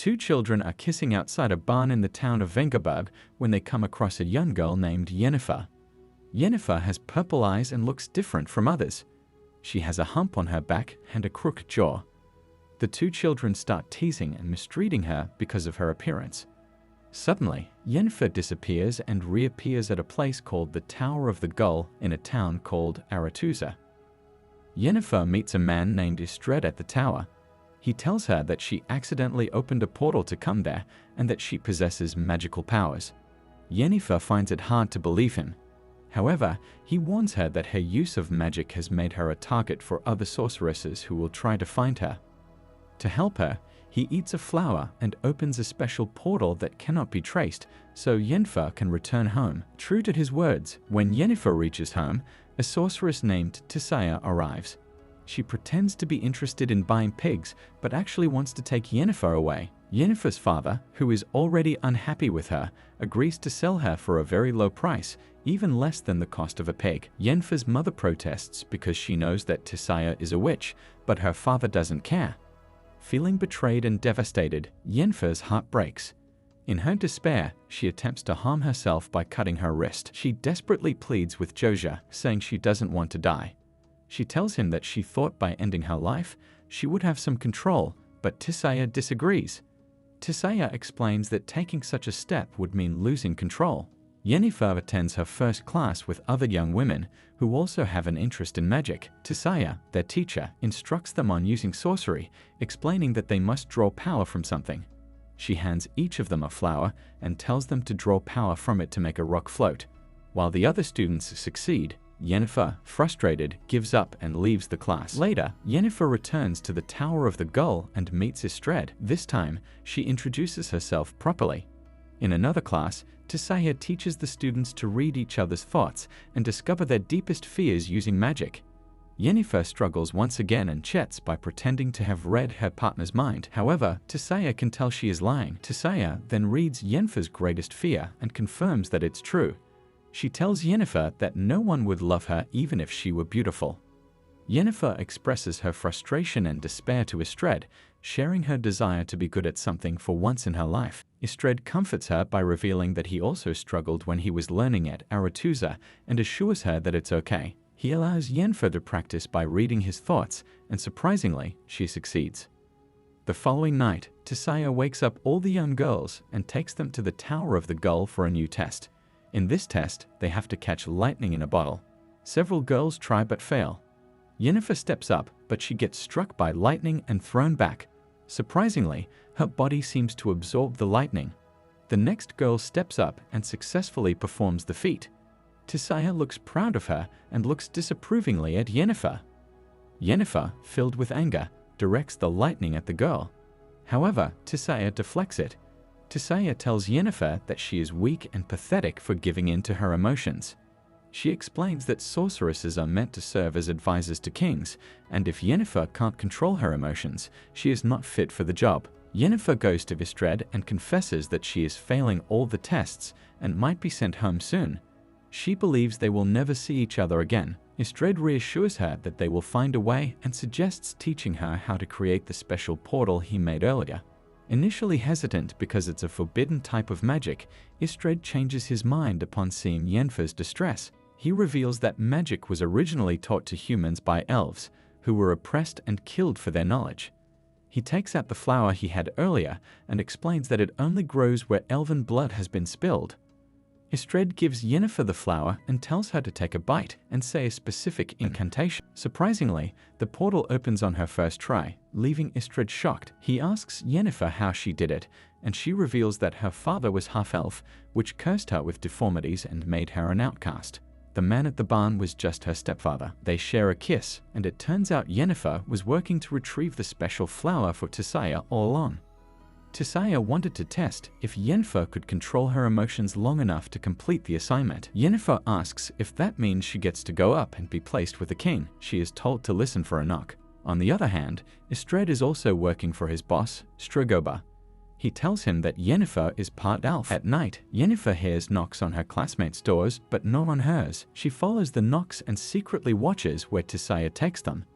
Two children are kissing outside a barn in the town of Vengerberg when they come across a young girl named Yennefer. Yennefer has purple eyes and looks different from others. She has a hump on her back and a crooked jaw. The two children start teasing and mistreating her because of her appearance. Suddenly, Yennefer disappears and reappears at a place called the Tower of the Gull in a town called Aretuza. Yennefer meets a man named Istred at the tower. He tells her that she accidentally opened a portal to come there and that she possesses magical powers. Yennefer finds it hard to believe him. However, he warns her that her use of magic has made her a target for other sorceresses who will try to find her. To help her, he eats a flower and opens a special portal that cannot be traced, so Yennefer can return home. True to his words, when Yennefer reaches home, a sorceress named Tissaia arrives. She pretends to be interested in buying pigs, but actually wants to take Yennefer away. Yennefer's father, who is already unhappy with her, agrees to sell her for a very low price, even less than the cost of a pig. Yennefer's mother protests because she knows that Tissaia is a witch, but her father doesn't care. Feeling betrayed and devastated, Yennefer's heart breaks. In her despair, she attempts to harm herself by cutting her wrist. She desperately pleads with Josia, saying she doesn't want to die. She tells him that she thought by ending her life, she would have some control, but Tissaia disagrees. Tissaia explains that taking such a step would mean losing control. Yennefer attends her first class with other young women who also have an interest in magic. Tissaia, their teacher, instructs them on using sorcery, explaining that they must draw power from something. She hands each of them a flower and tells them to draw power from it to make a rock float. While the other students succeed, Yennefer, frustrated, gives up and leaves the class. Later, Yennefer returns to the Tower of the Gull and meets Istred. This time, she introduces herself properly. In another class, Tissaia teaches the students to read each other's thoughts and discover their deepest fears using magic. Yennefer struggles once again and chats by pretending to have read her partner's mind. However, Tissaia can tell she is lying. Tissaia then reads Yennefer's greatest fear and confirms that it's true. She tells Yennefer that no one would love her even if she were beautiful. Yennefer expresses her frustration and despair to Istred, sharing her desire to be good at something for once in her life. Istred comforts her by revealing that he also struggled when he was learning at Aretuza and assures her that it's okay. He allows Yennefer to practice by reading his thoughts, and surprisingly, she succeeds. The following night, Tissaia wakes up all the young girls and takes them to the Tower of the Gull for a new test. In this test, they have to catch lightning in a bottle. Several girls try but fail. Yennefer steps up, but she gets struck by lightning and thrown back. Surprisingly, her body seems to absorb the lightning. The next girl steps up and successfully performs the feat. Tissaia looks proud of her and looks disapprovingly at Yennefer. Yennefer, filled with anger, directs the lightning at the girl. However, Tissaia deflects it. Tissaia tells Yennefer that she is weak and pathetic for giving in to her emotions. She explains that sorceresses are meant to serve as advisors to kings, and if Yennefer can't control her emotions, she is not fit for the job. Yennefer goes to Istred and confesses that she is failing all the tests and might be sent home soon. She believes they will never see each other again. Istred reassures her that they will find a way and suggests teaching her how to create the special portal he made earlier. Initially hesitant because it's a forbidden type of magic, Istred changes his mind upon seeing Yennefer's distress. He reveals that magic was originally taught to humans by elves, who were oppressed and killed for their knowledge. He takes out the flower he had earlier and explains that it only grows where elven blood has been spilled. Istred gives Yennefer the flower and tells her to take a bite and say a specific incantation. Surprisingly, the portal opens on her first try, leaving Istred shocked. He asks Yennefer how she did it, and she reveals that her father was half-elf, which cursed her with deformities and made her an outcast. The man at the barn was just her stepfather. They share a kiss, and it turns out Yennefer was working to retrieve the special flower for Tissaia all along. Tissaia wanted to test if Yennefer could control her emotions long enough to complete the assignment. Yennefer asks if that means she gets to go up and be placed with the king. She is told to listen for a knock. On the other hand, Istred is also working for his boss, Strigoba. He tells him that Yennefer is part elf. At night, Yennefer hears knocks on her classmates' doors, but not on hers. She follows the knocks and secretly watches where Tissaia takes them.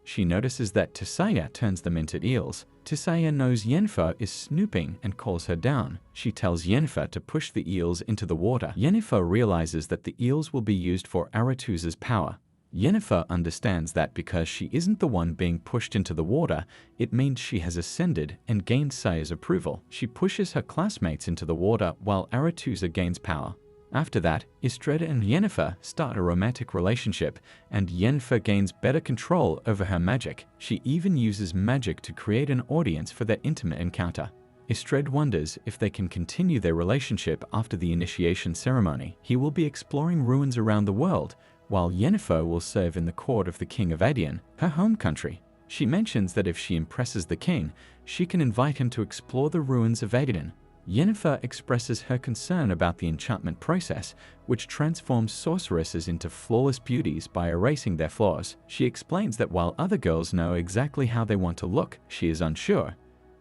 She notices that Tissaia turns them into eels. Tissaia knows Yennefer is snooping and calls her down. She tells Yennefer to push the eels into the water. Yennefer realizes that the eels will be used for Aretuza's power. Yennefer understands that because she isn't the one being pushed into the water, it means she has ascended and gained Saya's approval. She pushes her classmates into the water while Aretuza gains power. After that, Istredd and Yennefer start a romantic relationship, and Yennefer gains better control over her magic. She even uses magic to create an audience for their intimate encounter. Istredd wonders if they can continue their relationship after the initiation ceremony. He will be exploring ruins around the world, while Yennefer will serve in the court of the King of Adian, her home country. She mentions that if she impresses the king, she can invite him to explore the ruins of Adian. Yennefer expresses her concern about the enchantment process, which transforms sorceresses into flawless beauties by erasing their flaws. She explains that while other girls know exactly how they want to look, she is unsure.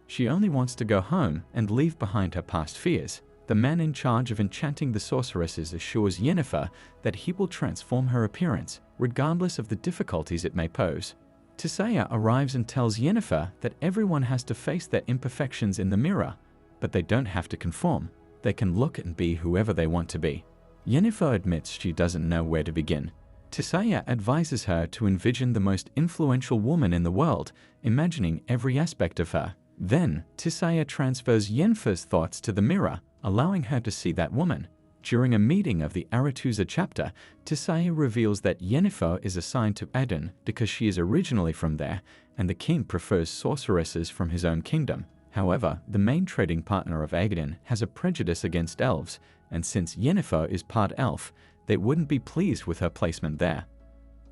She only wants to go home and leave behind her past fears. The man in charge of enchanting the sorceresses assures Yennefer that he will transform her appearance, regardless of the difficulties it may pose. Tissaia arrives and tells Yennefer that everyone has to face their imperfections in the mirror, but they don't have to conform. They can look and be whoever they want to be. Yennefer admits she doesn't know where to begin. Tissaia advises her to envision the most influential woman in the world, imagining every aspect of her. Then, Tissaia transfers Yennefer's thoughts to the mirror, allowing her to see that woman. During a meeting of the Aretuza chapter, Tissaia reveals that Yennefer is assigned to Aden because she is originally from there, and the king prefers sorceresses from his own kingdom. However, the main trading partner of Agaden has a prejudice against elves, and since Yennefer is part elf, they wouldn't be pleased with her placement there.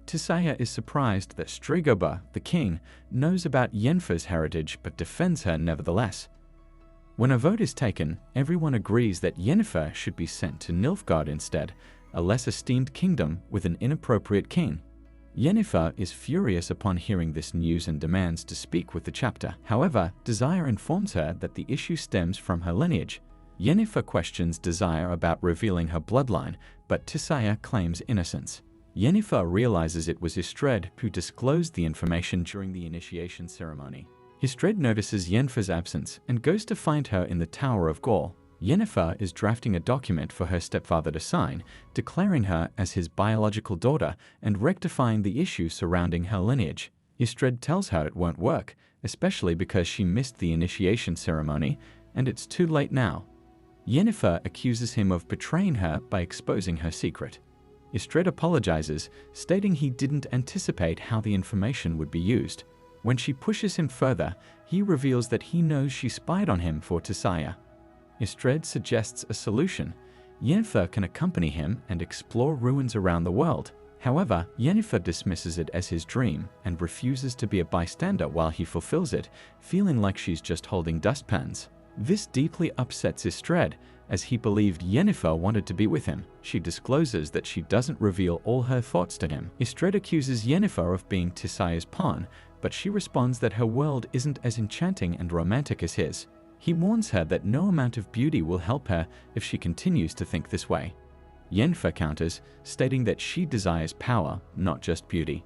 Tissaia is surprised that Strigoba, the king, knows about Yennefer's heritage but defends her nevertheless. When a vote is taken, everyone agrees that Yennefer should be sent to Nilfgaard instead, a less esteemed kingdom with an inappropriate king. Yennefer is furious upon hearing this news and demands to speak with the chapter. However, Desire informs her that the issue stems from her lineage. Yennefer questions Desire about revealing her bloodline, but Tissaia claims innocence. Yennefer realizes it was Istredd who disclosed the information during the initiation ceremony. Istredd notices Yennefer's absence and goes to find her in the Tower of Gaul. Yennefer is drafting a document for her stepfather to sign, declaring her as his biological daughter and rectifying the issue surrounding her lineage. Istredd tells her it won't work, especially because she missed the initiation ceremony, and it's too late now. Yennefer accuses him of betraying her by exposing her secret. Istredd apologizes, stating he didn't anticipate how the information would be used. When she pushes him further, he reveals that he knows she spied on him for Tissaia. Istredd suggests a solution. Yennefer can accompany him and explore ruins around the world. However, Yennefer dismisses it as his dream and refuses to be a bystander while he fulfills it, feeling like she's just holding dustpans. This deeply upsets Istredd, as he believed Yennefer wanted to be with him. She discloses that she doesn't reveal all her thoughts to him. Istredd accuses Yennefer of being Tissaia's pawn, but she responds that her world isn't as enchanting and romantic as his. He warns her that no amount of beauty will help her if she continues to think this way. Yennefer counters, stating that she desires power, not just beauty.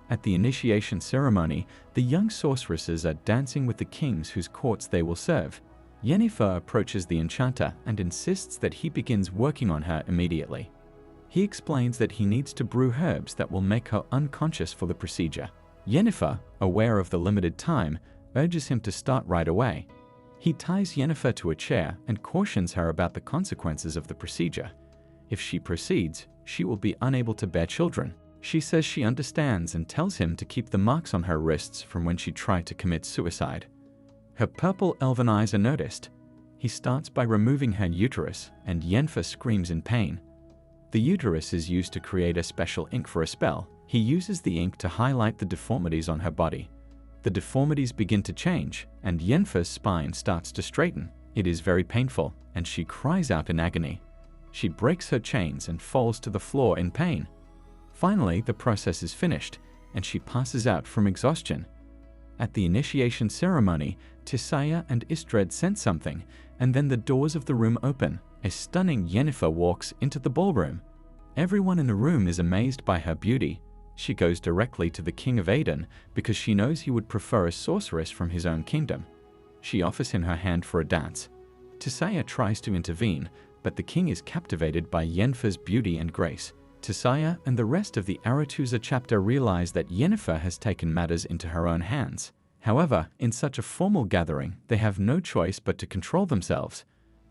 At the initiation ceremony, the young sorceresses are dancing with the kings whose courts they will serve. Yennefer approaches the enchanter and insists that he begins working on her immediately. He explains that he needs to brew herbs that will make her unconscious for the procedure. Yennefer, aware of the limited time, urges him to start right away. He ties Yennefer to a chair and cautions her about the consequences of the procedure. If she proceeds, she will be unable to bear children. She says she understands and tells him to keep the marks on her wrists from when she tried to commit suicide. Her purple elven eyes are noticed. He starts by removing her uterus, and Yennefer screams in pain. The uterus is used to create a special ink for a spell. He uses the ink to highlight the deformities on her body. The deformities begin to change, and Yennefer's spine starts to straighten. It is very painful, and she cries out in agony. She breaks her chains and falls to the floor in pain. Finally, the process is finished, and she passes out from exhaustion. At the initiation ceremony, Tissaia and Istredd sense something, and then the doors of the room open. A stunning Yennefer walks into the ballroom. Everyone in the room is amazed by her beauty. She goes directly to the king of Aden because she knows he would prefer a sorceress from his own kingdom. She offers him her hand for a dance. Tissaia tries to intervene, but the king is captivated by Yennefer's beauty and grace. Tissaia and the rest of the Aretusa chapter realize that Yennefer has taken matters into her own hands. However, in such a formal gathering, they have no choice but to control themselves.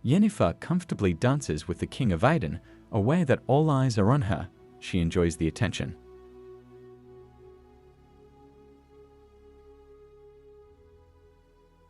Yennefer comfortably dances with the king of Aden, aware that all eyes are on her. She enjoys the attention.